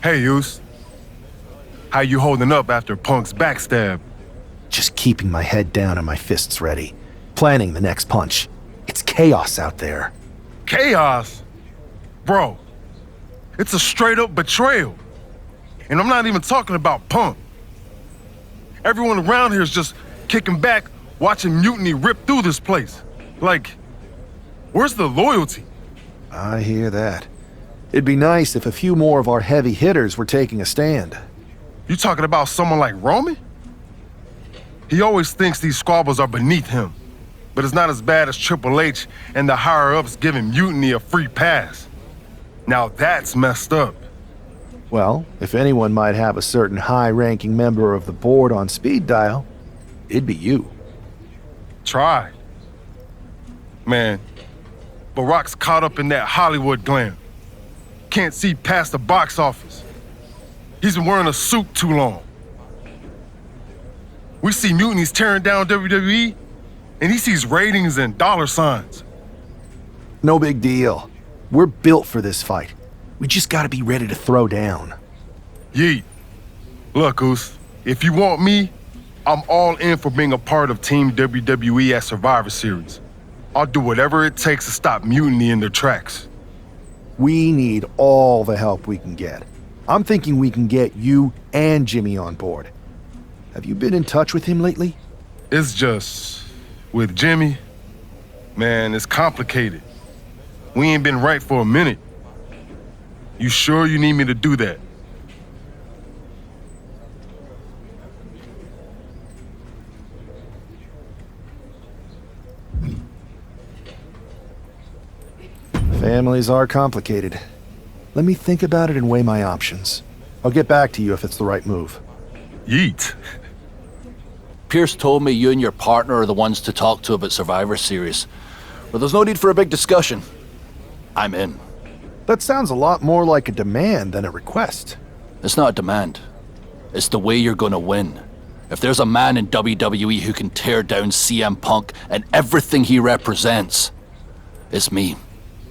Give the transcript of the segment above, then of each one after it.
Hey, Yus. How you holding up after Punk's backstab? Just keeping my head down and my fists ready. Planning the next punch. It's chaos out there. Chaos? Bro, it's a straight-up betrayal. And I'm not even talking about Punk. Everyone around here is just kicking back, watching mutiny rip through this place. Like, where's the loyalty? I hear that. It'd be nice if a few more of our heavy hitters were taking a stand. You talking about someone like Roman? He always thinks these squabbles are beneath him, but it's not as bad as Triple H and the higher-ups giving mutiny a free pass. Now that's messed up. Well, if anyone might have a certain high-ranking member of the board on speed dial, it'd be you. Try. Man, Barack's caught up in that Hollywood glam. Can't see past the box office. He's been wearing a suit too long. We see mutinies tearing down WWE, and he sees ratings and dollar signs. No big deal. We're built for this fight. We just gotta be ready to throw down. Yeet. Look, Goose, if you want me, I'm all in for being a part of Team WWE at Survivor Series. I'll do whatever it takes to stop mutiny in their tracks. We need all the help we can get. I'm thinking we can get you and Jimmy on board. Have you been in touch with him lately? It's just, with Jimmy, man, it's complicated. We ain't been right for a minute. You sure you need me to do that? Families are complicated. Let me think about it and weigh my options. I'll get back to you if it's the right move. Yeet. Pierce told me you and your partner are the ones to talk to about Survivor Series. But there's no need for a big discussion. I'm in. That sounds a lot more like a demand than a request. It's not a demand. It's the way you're gonna win. If there's a man in WWE who can tear down CM Punk and everything he represents, it's me.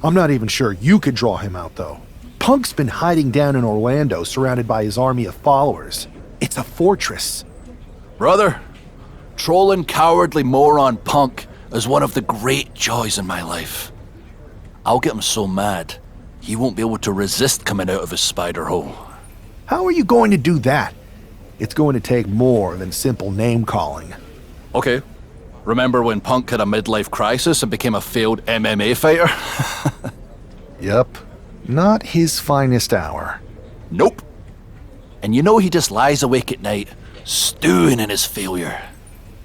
I'm not even sure you could draw him out, though. Punk's been hiding down in Orlando, surrounded by his army of followers. It's a fortress. Brother, trolling cowardly moron Punk is one of the great joys in my life. I'll get him so mad, he won't be able to resist coming out of his spider hole. How are you going to do that? It's going to take more than simple name-calling. Okay. Remember when Punk had a midlife crisis and became a failed MMA fighter? Yep. Not his finest hour. Nope. And you know he just lies awake at night, stewing in his failure.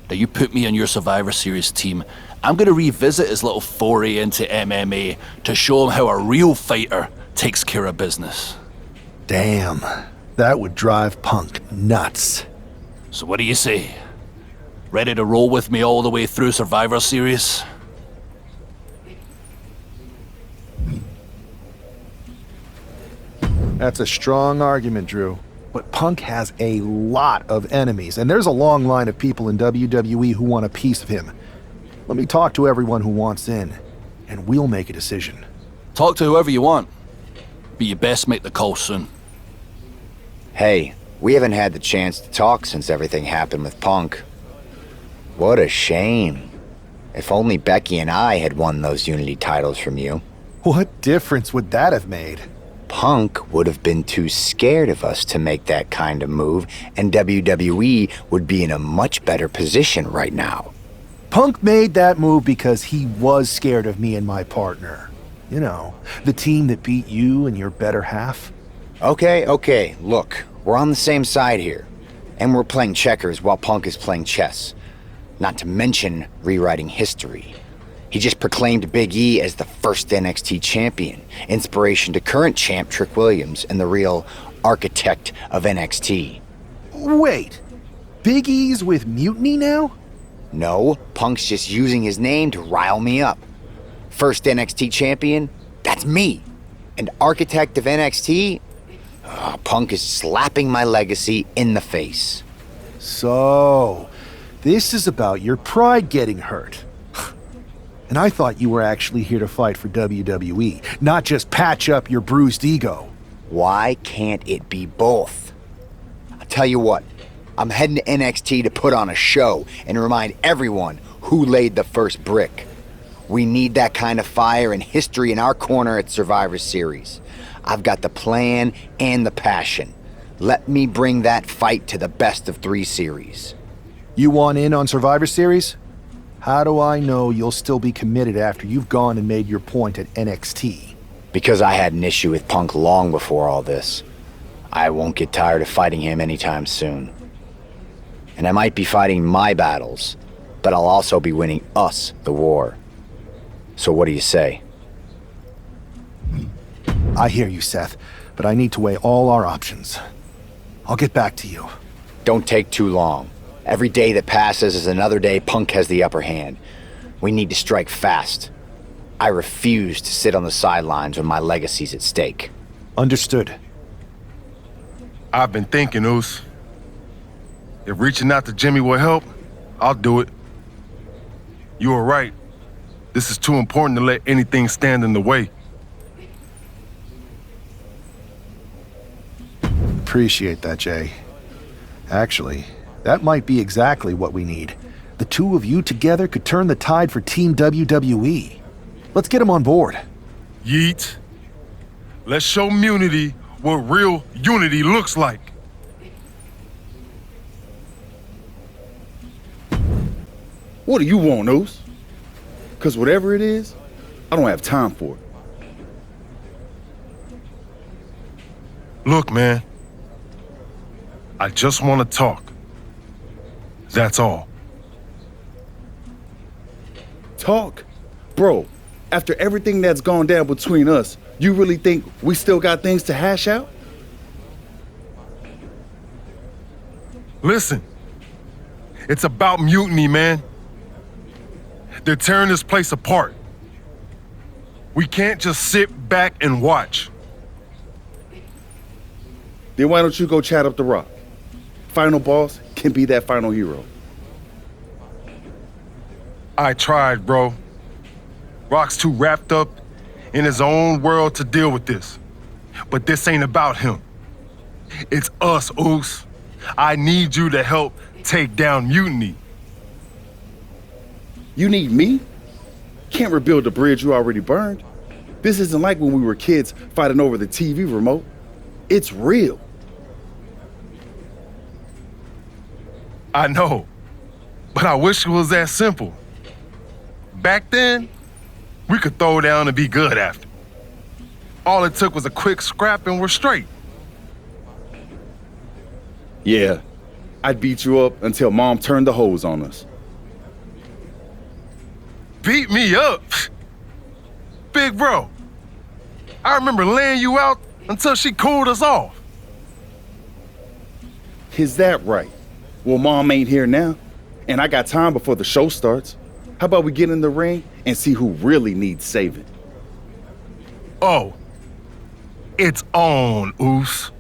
Now you put me on your Survivor Series team, I'm gonna revisit his little foray into MMA to show him how a real fighter takes care of business. Damn. That would drive Punk nuts. So what do you say? Ready to roll with me all the way through Survivor Series? That's a strong argument, Drew. But Punk has a lot of enemies, and there's a long line of people in WWE who want a piece of him. Let me talk to everyone who wants in, and we'll make a decision. Talk to whoever you want, but you best make the call soon. Hey, we haven't had the chance to talk since everything happened with Punk. What a shame. If only Becky and I had won those Unity titles from you. What difference would that have made? Punk would have been too scared of us to make that kind of move, and WWE would be in a much better position right now. Punk made that move because he was scared of me and my partner. You know, the team that beat you and your better half. Okay, look, we're on the same side here. And we're playing checkers while Punk is playing chess. Not to mention rewriting history. He just proclaimed Big E as the first NXT champion, inspiration to current champ Trick Williams and the real architect of NXT. Wait, Big E's with Mutiny now? No, Punk's just using his name to rile me up. First NXT champion? That's me. And architect of NXT? Punk is slapping my legacy in the face. So, this is about your pride getting hurt. And I thought you were actually here to fight for WWE, not just patch up your bruised ego. Why can't it be both? I'll tell you what, I'm heading to NXT to put on a show and remind everyone who laid the first brick. We need that kind of fire and history in our corner at Survivor Series. I've got the plan and the passion. Let me bring that fight to the best of 3 series. You want in on Survivor Series? How do I know you'll still be committed after you've gone and made your point at NXT? Because I had an issue with Punk long before all this. I won't get tired of fighting him anytime soon. And I might be fighting my battles, but I'll also be winning us the war. So what do you say? I hear you, Seth, but I need to weigh all our options. I'll get back to you. Don't take too long. Every day that passes is another day Punk has the upper hand. We need to strike fast. I refuse to sit on the sidelines when my legacy's at stake. Understood. I've been thinking, Oos. If reaching out to Jimmy will help, I'll do it. You were right. This is too important to let anything stand in the way. Appreciate that, Jay. Actually, that might be exactly what we need. The two of you together could turn the tide for Team WWE. Let's get them on board. Yeet. Let's show Munity what real unity looks like. What do you want, Oos? Because whatever it is, I don't have time for it. Look, man. I just want to talk. That's all. Talk? Bro, after everything that's gone down between us, you really think we still got things to hash out? Listen. It's about mutiny, man. They're tearing this place apart. We can't just sit back and watch. Then why don't you go chat up the Rock? Final boss can be that final hero. I tried, bro. Rock's too wrapped up in his own world to deal with this. But this ain't about him. It's us, Oos. I need you to help take down mutiny. You need me? Can't rebuild the bridge you already burned. This isn't like when we were kids fighting over the TV remote. It's real. I know, but I wish it was that simple. Back then, we could throw down and be good after. All it took was a quick scrap and we're straight. Yeah, I'd beat you up until Mom turned the hose on us. Beat me up? Big bro, I remember laying you out until she cooled us off. Is that right? Well, Mom ain't here now, and I got time before the show starts. How about we get in the ring and see who really needs saving? Oh, it's on, Oos.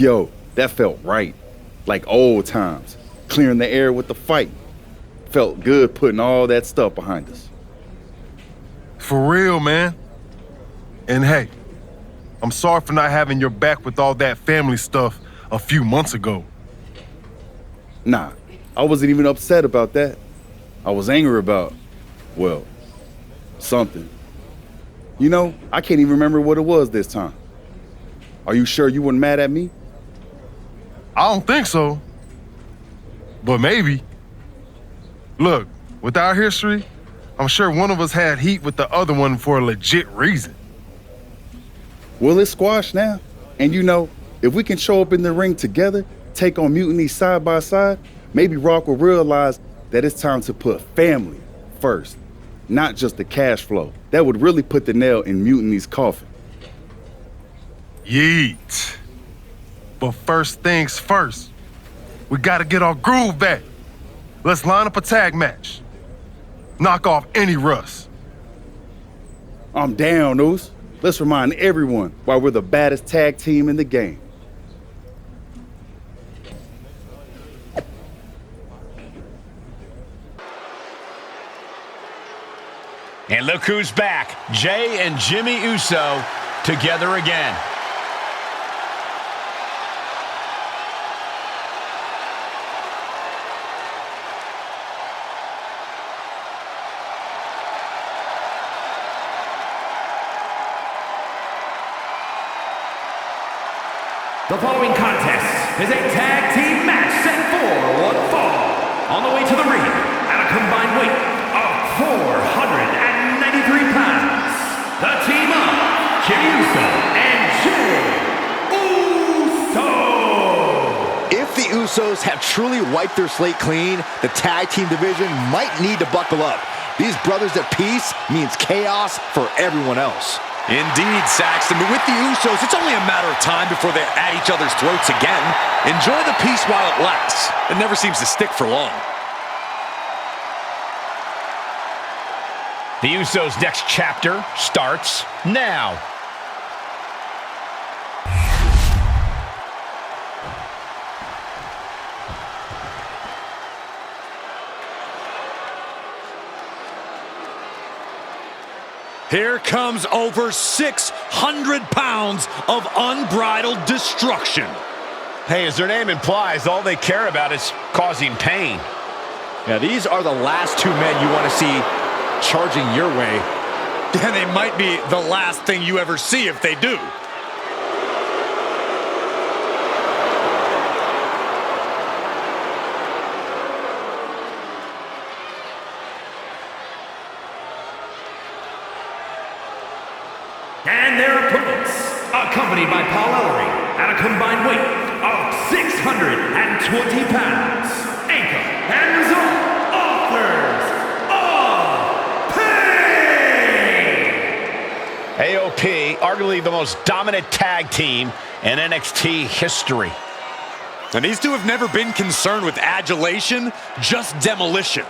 Yo, that felt right. Like old times. Clearing the air with the fight. Felt good putting all that stuff behind us. For real, man. And hey, I'm sorry for not having your back with all that family stuff a few months ago. Nah, I wasn't even upset about that. I was angry about, well, something. You know, I can't even remember what it was this time. Are you sure you weren't mad at me? I don't think so. But maybe. Look, with our history, I'm sure one of us had heat with the other one for a legit reason. Well, it's squashed now. And you know, if we can show up in the ring together, take on Mutiny side by side, maybe Rock will realize that it's time to put family first, not just the cash flow. That would really put the nail in Mutiny's coffin. Yeet. But first things first, we gotta get our groove back. Let's line up a tag match. Knock off any rust. I'm down, Oos. Let's remind everyone why we're the baddest tag team in the game. And look who's back. Jay and Jimmy Uso together again. The following contest is a tag team match set for one fall. On the way to the ring, at a combined weight of 493 pounds, the team of Jimmy Uso and Jay Uso. If the Usos have truly wiped their slate clean, the tag team division might need to buckle up. These brothers at peace means chaos for everyone else. Indeed, Saxton, but with the Usos, it's only a matter of time before they're at each other's throats again. Enjoy the peace while it lasts. It never seems to stick for long. The Usos' next chapter starts now. Here comes over 600 pounds of unbridled destruction. Hey, as their name implies, all they care about is causing pain. Now, these are the last two men you want to see charging your way. And they might be the last thing you ever see if they do. And their opponents, accompanied by Paul Ellery, at a combined weight of 620 pounds, Anchor and Result, Authors of Pain! AOP, arguably the most dominant tag team in NXT history. And these two have never been concerned with adulation, just demolition.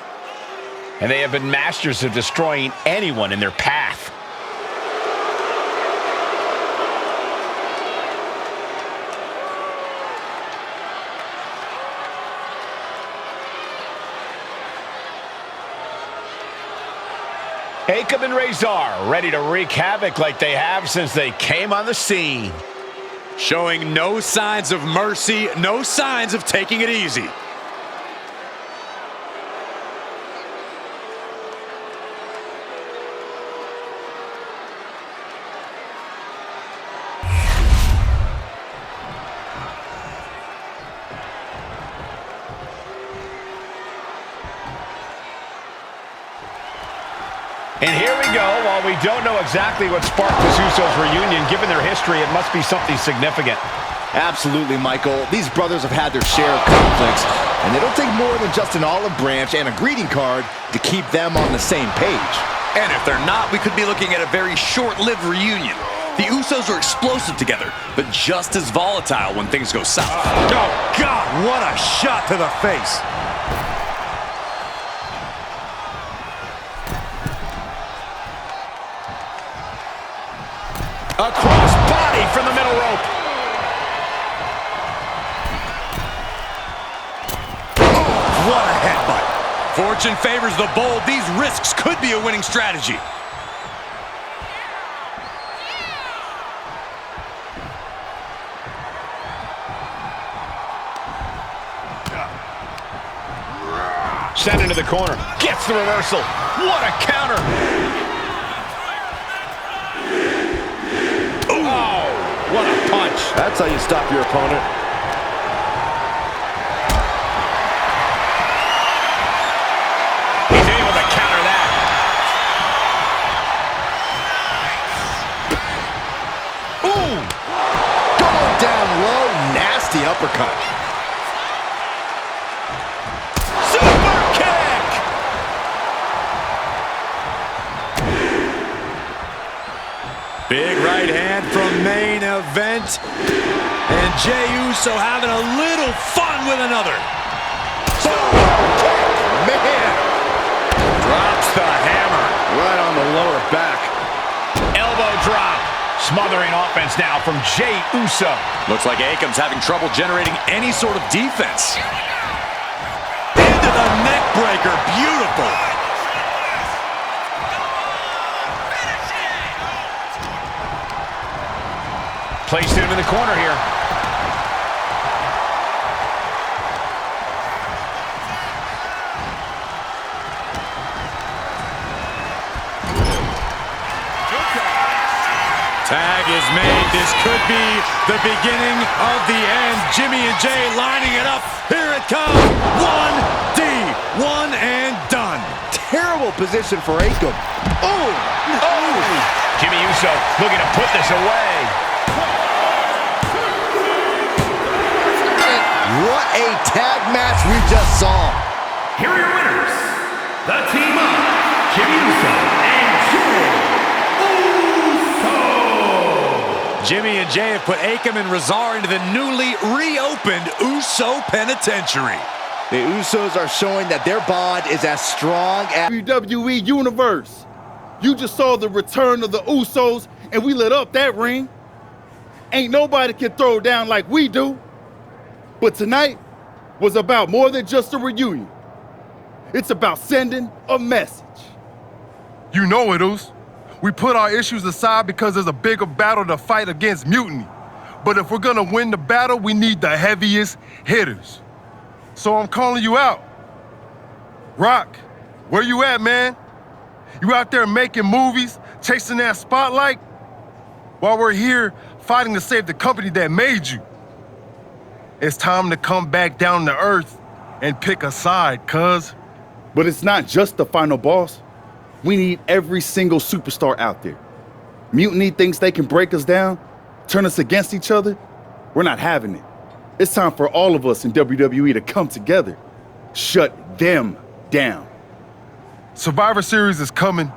And they have been masters of destroying anyone in their path. Akam and Razor ready to wreak havoc like they have since they came on the scene. Showing no signs of mercy, no signs of taking it easy. And here we go. While we don't know exactly what sparked this Usos reunion, given their history, it must be something significant. Absolutely, Michael. These brothers have had their share of conflicts, and it'll take more than just an olive branch and a greeting card to keep them on the same page. And if they're not, we could be looking at a very short-lived reunion. The Usos are explosive together, but just as volatile when things go south. Oh, God, what a shot to the face. A cross body from the middle rope. What a headbutt. Fortune favors the bold. These risks could be a winning strategy. Sent into the corner. Gets the reversal. What a counter. Ooh. Oh, what a punch. That's how you stop your opponent. He's able to counter that. Ooh! Going down low, nasty uppercut. Big right hand from main event. And Jey Uso having a little fun with another. Man! Drops the hammer. Right on the lower back. Elbow drop. Smothering offense now from Jey Uso. Looks like Akam's having trouble generating any sort of defense. Into the neck breaker. Beautiful. Placed him in the corner here. Tag is made. This could be the beginning of the end. Jimmy and Jey lining it up. Here it comes. 1D. One and done. Terrible position for Akam. Oh! Oh! Jimmy Uso looking to put this away. What a tag match we just saw. Here are your winners, the team of Jimmy Uso and Jey Uso. Jimmy and Jey have put Akam and Rezar into the newly reopened Uso Penitentiary. The Usos are showing that their bond is as strong as... WWE Universe. You just saw the return of the Usos, and we lit up that ring. Ain't nobody can throw down like we do. But tonight was about more than just a reunion. It's about sending a message. You know it, Oos. We put our issues aside because there's a bigger battle to fight against mutiny. But if we're gonna win the battle, we need the heaviest hitters. So I'm calling you out. Rock, where you at, man? You out there making movies, chasing that spotlight? While we're here fighting to save the company that made you. It's time to come back down to earth and pick a side, cuz. But it's not just the final boss. We need every single superstar out there. Mutiny thinks they can break us down, turn us against each other. We're not having it. It's time for all of us in WWE to come together. Shut them down. Survivor Series is coming,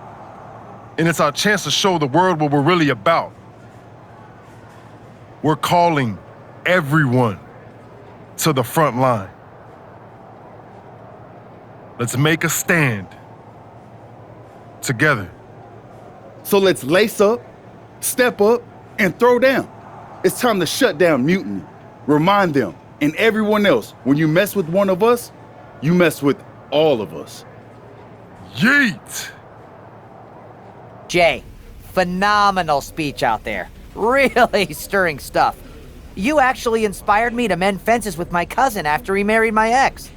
and it's our chance to show the world what we're really about. We're calling everyone to the front line. Let's make a stand together. So let's lace up, step up, and throw down. It's time to shut down mutiny. Remind them and everyone else, when you mess with one of us, you mess with all of us. Yeet! Jey, phenomenal speech out there. Really stirring stuff. You actually inspired me to mend fences with my cousin after he married my ex.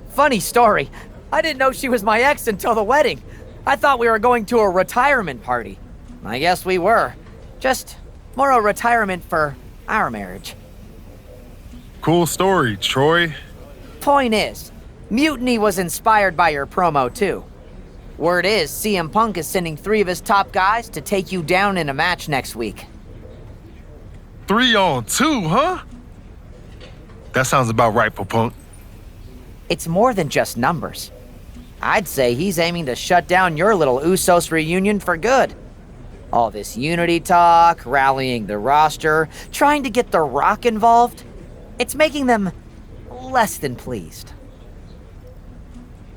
Funny story, I didn't know she was my ex until the wedding. I thought we were going to a retirement party. I guess we were. Just more a retirement for our marriage. Cool story, Troy. Point is, Mutiny was inspired by your promo too. Word is, CM Punk is sending 3 of his top guys to take you down in a match next week. 3-on-2, huh? That sounds about right for Punk. It's more than just numbers. I'd say he's aiming to shut down your little Usos reunion for good. All this unity talk, rallying the roster, trying to get The Rock involved, it's making them less than pleased.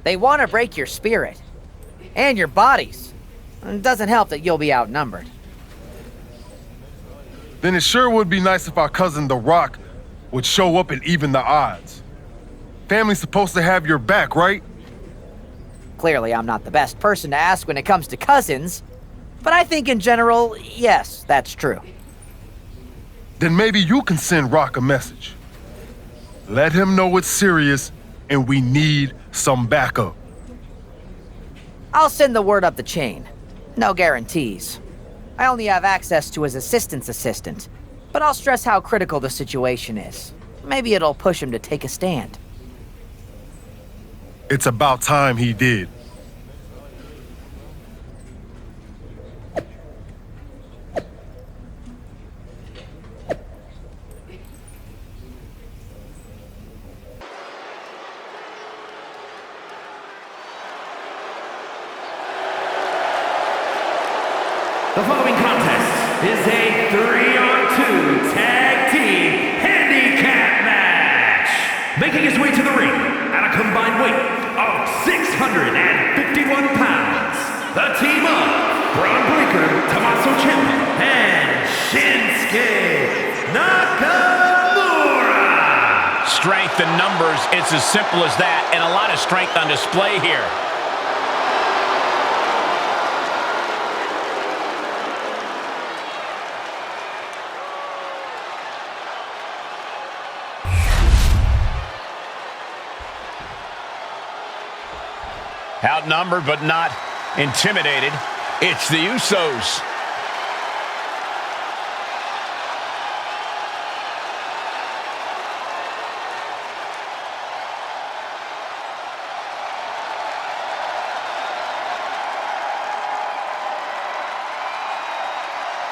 They want to break your spirit and your bodies. It doesn't help that you'll be outnumbered. Then it sure would be nice if our cousin The Rock would show up and even the odds. Family's supposed to have your back, right? Clearly, I'm not the best person to ask when it comes to cousins, but I think in general, yes, that's true. Then maybe you can send Rock a message. Let him know it's serious and we need some backup. I'll send the word up the chain. No guarantees. I only have access to his assistant's assistant, but I'll stress how critical the situation is. Maybe it'll push him to take a stand. It's about time he did. The following contest is a 3-on-2 tag team handicap match. Making his way to the ring at a combined weight of 651 pounds, the team of Braun Breaker, Tommaso Ciampa, and Shinsuke Nakamura. Strength in numbers, it's as simple as that, and a lot of strength on display here. Outnumbered but not intimidated, it's the Usos.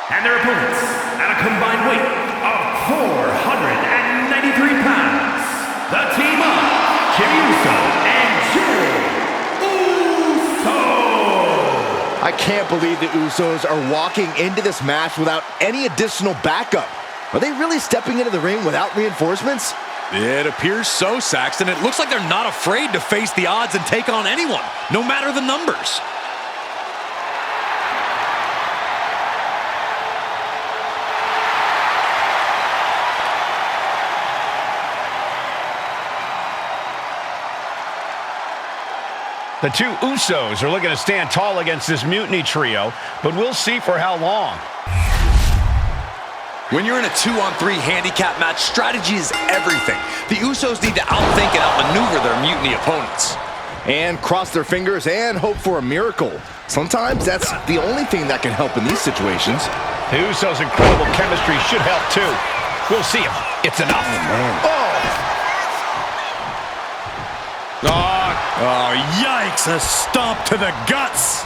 And their opponents at a combined weight of 493 pounds, the team of Jimmy Uso and Jey Uso. I can't believe the Usos are walking into this match without any additional backup. Are they really stepping into the ring without reinforcements? It appears so, Saxton. It looks like they're not afraid to face the odds and take on anyone, no matter the numbers. The two Usos are looking to stand tall against this mutiny trio, but we'll see for how long. When you're in a 2-on-3 handicap match, strategy is everything. The Usos need to outthink and outmaneuver their mutiny opponents. And cross their fingers and hope for a miracle. Sometimes that's the only thing that can help in these situations. The Usos' incredible chemistry should help too. We'll see if it's enough. Oh, yikes! A stomp to the guts!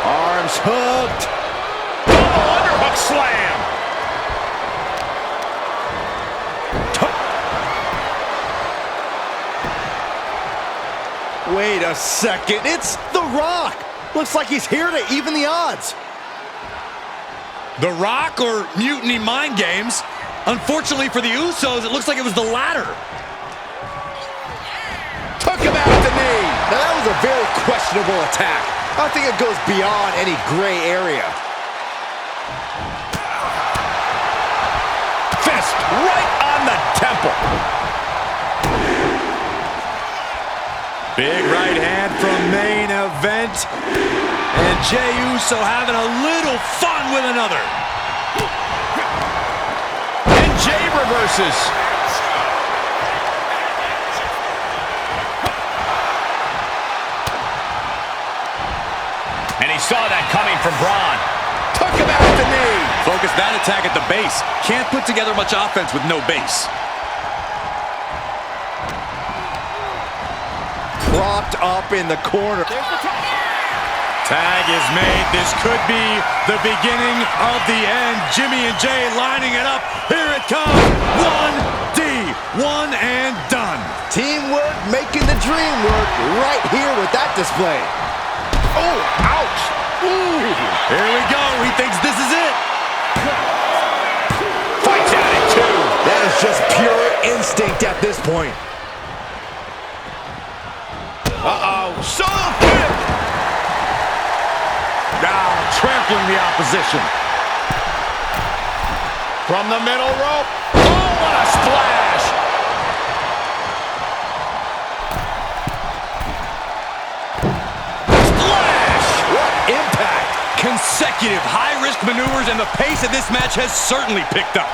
Arms hooked. Oh, underhook slam! Wait a second, it's The Rock! Looks like he's here to even the odds. The Rock or mutiny mind games? Unfortunately for the Usos, it looks like it was the latter. Took him out the knee. Now that was a very questionable attack. I think it goes beyond any gray area. Fist right on the temple. Big right hand from main event. And Jey Uso having a little fun with another. And Jey reverses. And he saw that coming from Braun. Took him out the knee. Focus that attack at the base. Can't put together much offense with no base. Propped up in the corner. Tag is made. This could be the beginning of the end. Jimmy and Jey lining it up. Here it comes. 1D. One and done. Teamwork making the dream work right here with that display. Oh, ouch. Ooh. Here we go. He thinks this is it. Fights out at 2. That is just pure instinct at this point. Uh-oh. Solo kick. Ouch. trampling the opposition. From the middle rope. Oh, what a splash! Splash! What impact! Consecutive high-risk maneuvers, and the pace of this match has certainly picked up.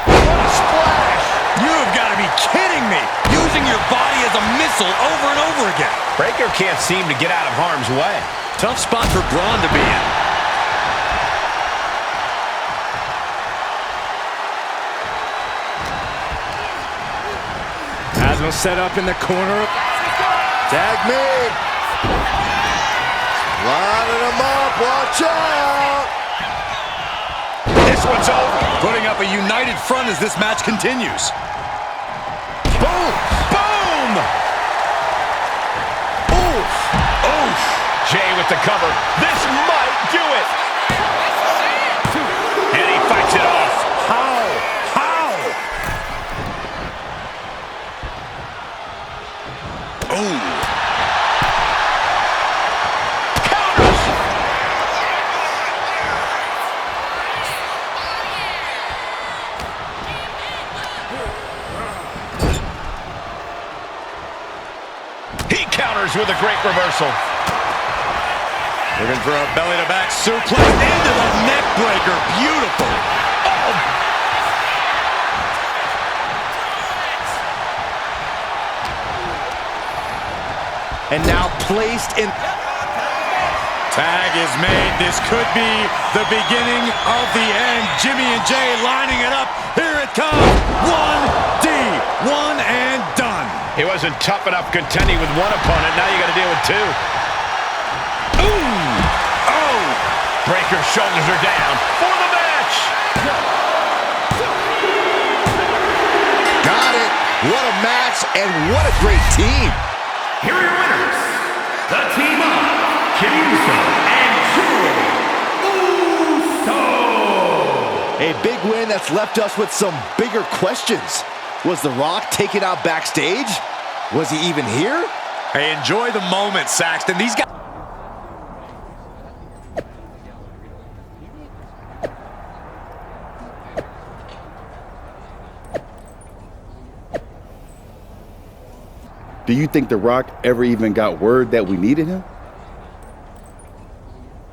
What a splash! You've got to be kidding me! Using your body as a missile over and over again. Breaker can't seem to get out of harm's way. Tough spot for Braun to be in. Asma set up in the corner. Tag me. Lining them up. Watch out. This one's over. Putting up a united front as this match continues. Boom! Boom! Oof! Oof! Jay with the cover. This might do it. And he fights it off. How? How? Oh. Counters! He counters with a great reversal. Looking for a belly-to-back suplex into the neck breaker. Beautiful. Oh! And now placed in. Tag is made. This could be the beginning of the end. Jimmy and Jay lining it up. Here it comes. 1D. One and done. He wasn't tough enough contending with one opponent. Now you got to deal with two. Ooh! Oh! Breaker's shoulders are down for the match. Got it. What a match and what a great team. Here are your winners, the team of Jimmy Uso and Jey Uso. A big win that's left us with some bigger questions. Was The Rock taken out backstage? Was he even here? Hey, enjoy the moment, Saxton. These guys. Do you think The Rock ever even got word that we needed him?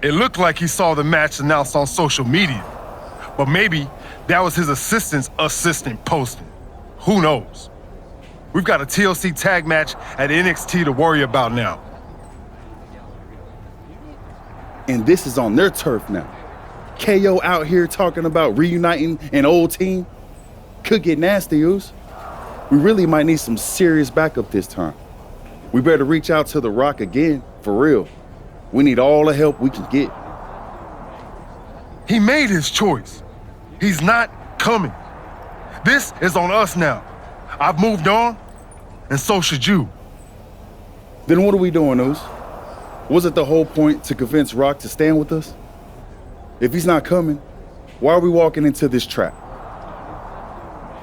It looked like he saw the match announced on social media, but maybe that was his assistant's assistant posting. Who knows? We've got a TLC tag match at NXT to worry about now. And this is on their turf now. KO out here talking about reuniting an old team. Could get nasty, Oos. We really might need some serious backup this time. We better reach out to The Rock again, for real. We need all the help we can get. He made his choice. He's not coming. This is on us now. I've moved on, and so should you. Then what are we doing, Oos? Was it the whole point to convince Rock to stand with us? If he's not coming, why are we walking into this trap?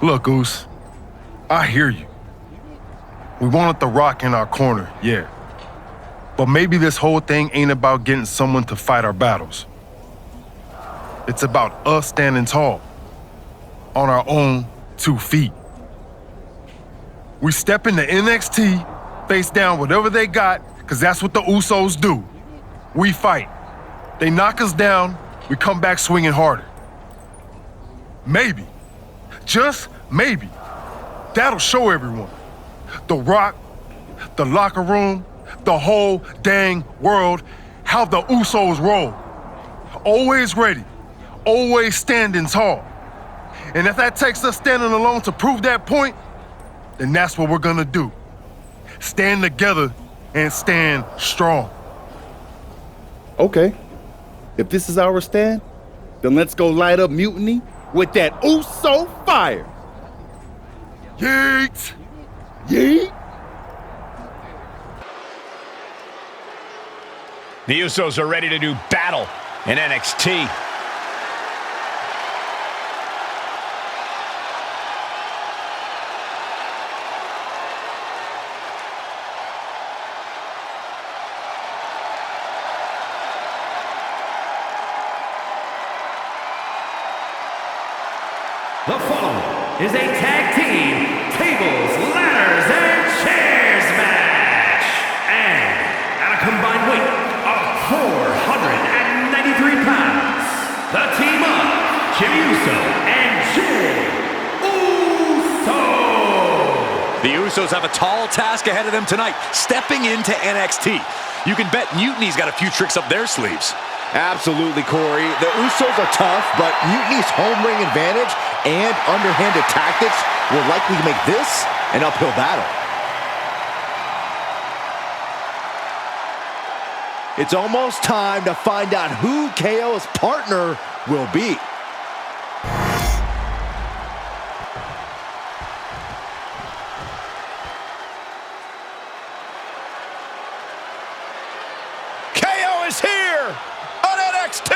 Look, Goose, I hear you. We wanted The Rock in our corner, yeah. But maybe this whole thing ain't about getting someone to fight our battles. It's about us standing tall, on our own 2 feet. We step into NXT, face down whatever they got, because that's what the Usos do. We fight. They knock us down, we come back swinging harder. Maybe, just maybe, that'll show everyone. The Rock, the locker room, the whole dang world, how the Usos roll. Always ready, always standing tall. And if that takes us standing alone to prove that point, then that's what we're gonna do. Stand together and stand strong. Okay, if this is our stand, then let's go light up Mutiny with that Uso fire. Yeet! Yeet! The Usos are ready to do battle in NXT. The following is a tag team tables, ladders, and chairs match. And at a combined weight of 493 pounds, the team of Jimmy Uso and Jey Uso. The Usos have a tall task ahead of them tonight, stepping into NXT. You can bet Mutiny's got a few tricks up their sleeves. Absolutely, Corey. The Usos are tough, but Mutiny's home ring advantage and underhanded tactics will likely make this an uphill battle. It's almost time to find out who KO's partner will be. KO is here on NXT.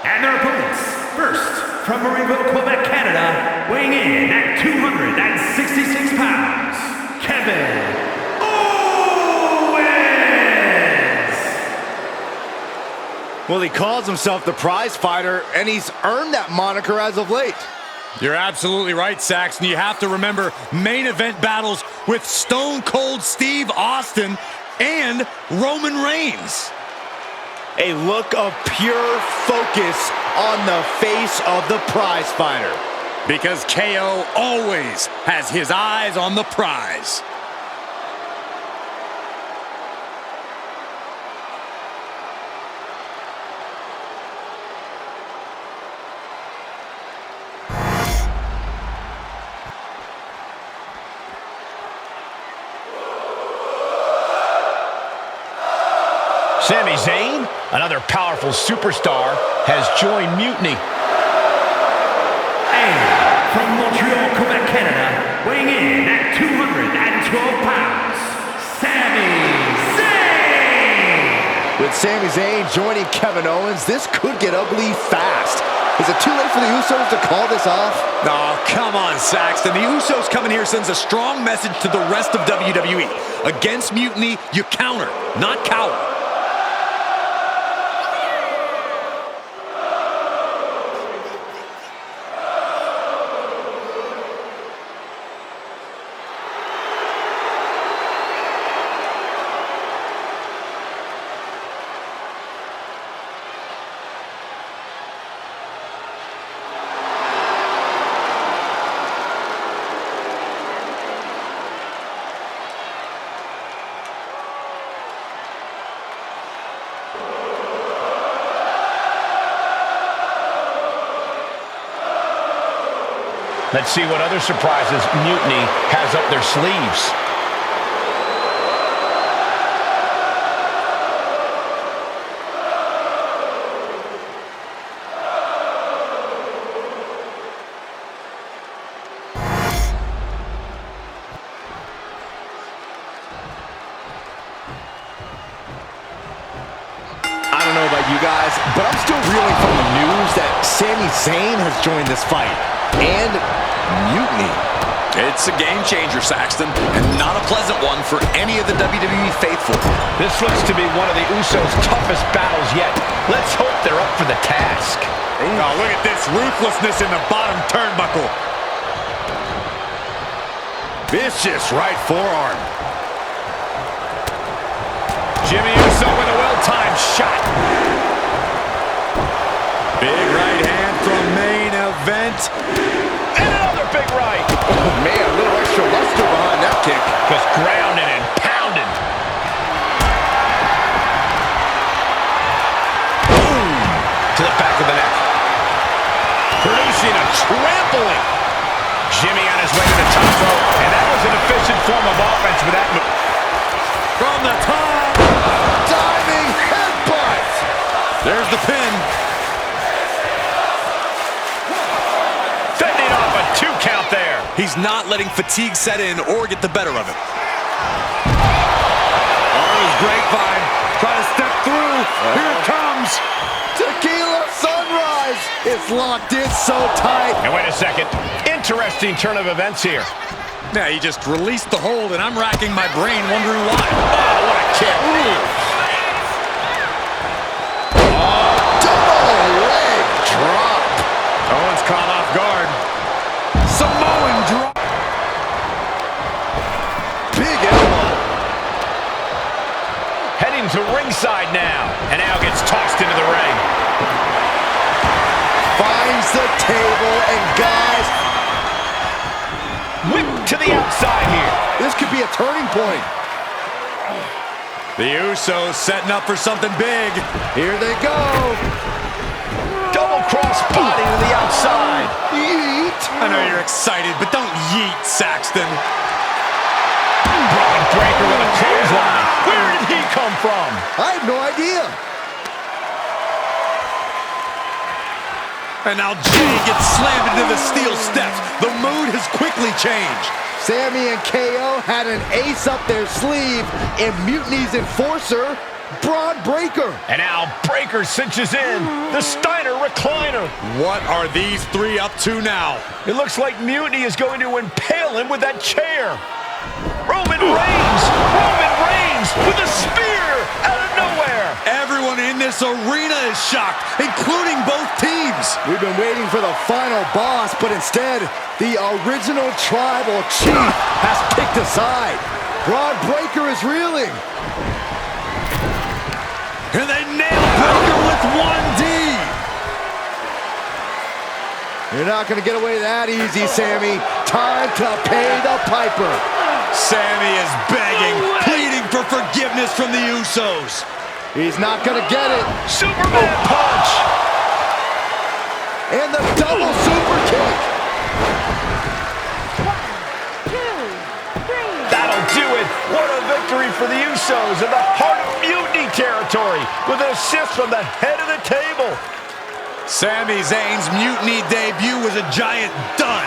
And their opponents, first, from Wwe, Quebec, Canada, weighing in at 266 pounds, Kevin Owens! Well, he calls himself the prize fighter, and he's earned that moniker as of late. You're absolutely right, Saxton. You have to remember main event battles with Stone Cold Steve Austin and Roman Reigns. A look of pure focus on the face of the prize fighter. Because KO always has his eyes on the prize. Sami Zayn, another powerful superstar, has joined Mutiny. And from Montreal, Quebec, Canada, weighing in at 212 pounds, Sami Zayn! With Sami Zayn joining Kevin Owens, this could get ugly fast. Is it too late for the Usos to call this off? Oh, come on, Saxton. The Usos coming here sends a strong message to the rest of WWE. Against Mutiny, you counter, not cower. Let's see what other surprises Mutiny has up their sleeves. I don't know about you guys, but I'm still reeling from the news that Sami Zayn has joined this fight. And Mutiny. It's a game changer, Saxton, and not a pleasant one for any of the WWE faithful. This looks to be one of the Usos' toughest battles yet. Let's hope they're up for the task. Oh, look at this ruthlessness in the bottom turnbuckle. Vicious right forearm. Jimmy Uso with a well-timed shot. Big right hand from main event. And another big right. Oh, man, a little extra luster behind that kick. Just grounded and pounded. Boom! To the back of the neck. Producing a trampling. Jimmy on his way to the top rope. And that was an efficient form of offense with that move. From the top. Diving headbutt. There's the pin. Fending off a 2 count there. He's not letting fatigue set in or get the better of him. Oh, grapevine. Try to step through. Here it comes. Tequila Sunrise. It's locked in so tight. And wait a second. Interesting turn of events here. Yeah, he just released the hold, and I'm racking my brain wondering why. Oh, what a kick. returning to ringside now. And now gets tossed into the ring. Finds the table, and guys, Whip to the outside here. this could be a turning point. The Usos setting up for something big. Here they go. Double cross body to the outside. Yeet. I know you're excited, but don't yeet, Saxton. Braun Breaker with a clothesline. Where did he come from? I have no idea. And now Jay gets slammed into the steel steps. The mood has quickly changed. Sammy and KO had an ace up their sleeve in Mutiny's enforcer, Braun Breaker. And now Breaker cinches in. The Steiner recliner. What are these three up to now? It looks like Mutiny is going to impale him with that chair. Roman Reigns! Roman Reigns with a spear out of nowhere! Everyone in this arena is shocked, including both teams. We've been waiting for the final boss, but instead, the original tribal chief has picked a side. Braun Breaker is reeling. And they nail Breaker with 1D. You're not going to get away that easy, Sammy. Time to pay the piper. Sammy is begging, pleading for forgiveness from the Usos. He's not going to get it. Superman punch! And the double super kick. That'll do it! What a victory for the Usos in the heart of Mutiny territory with an assist from the head of the table. Sami Zayn's Mutiny debut was a giant dud.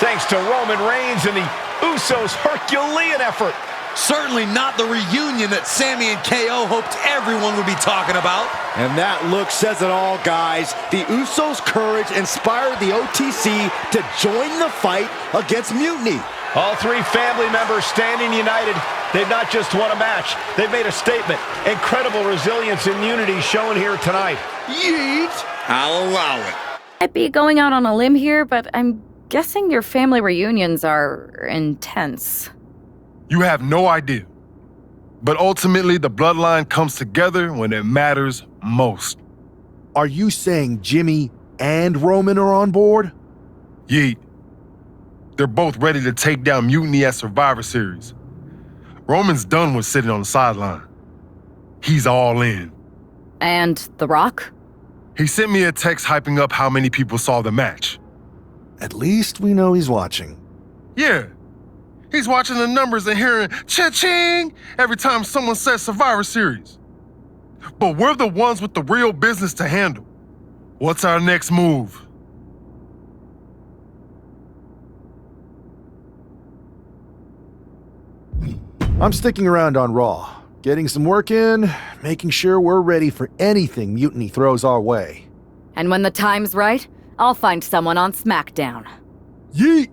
Thanks to Roman Reigns and the Usos' Herculean effort. Certainly not the reunion that Sammy and KO hoped everyone would be talking about. And that look says it all, guys. The Usos' courage inspired the OTC to join the fight against Mutiny. All three family members standing united. They've not just won a match, they've made a statement. Incredible resilience and unity shown here tonight. Yeet! I'll allow it. I'd be going out on a limb here, but I'm guessing your family reunions are intense. You have no idea. But ultimately, the bloodline comes together when it matters most. Are you saying Jimmy and Roman are on board? Yeet. They're both ready to take down Mutiny at Survivor Series. Roman's done with sitting on the sideline. He's all in. And The Rock? He sent me a text hyping up how many people saw the match. At least we know he's watching. Yeah. He's watching the numbers and hearing cha-ching every time someone says Survivor Series. But we're the ones with the real business to handle. What's our next move? I'm sticking around on Raw, getting some work in, making sure we're ready for anything Mutiny throws our way. And when the time's right, I'll find someone on SmackDown. Yeet!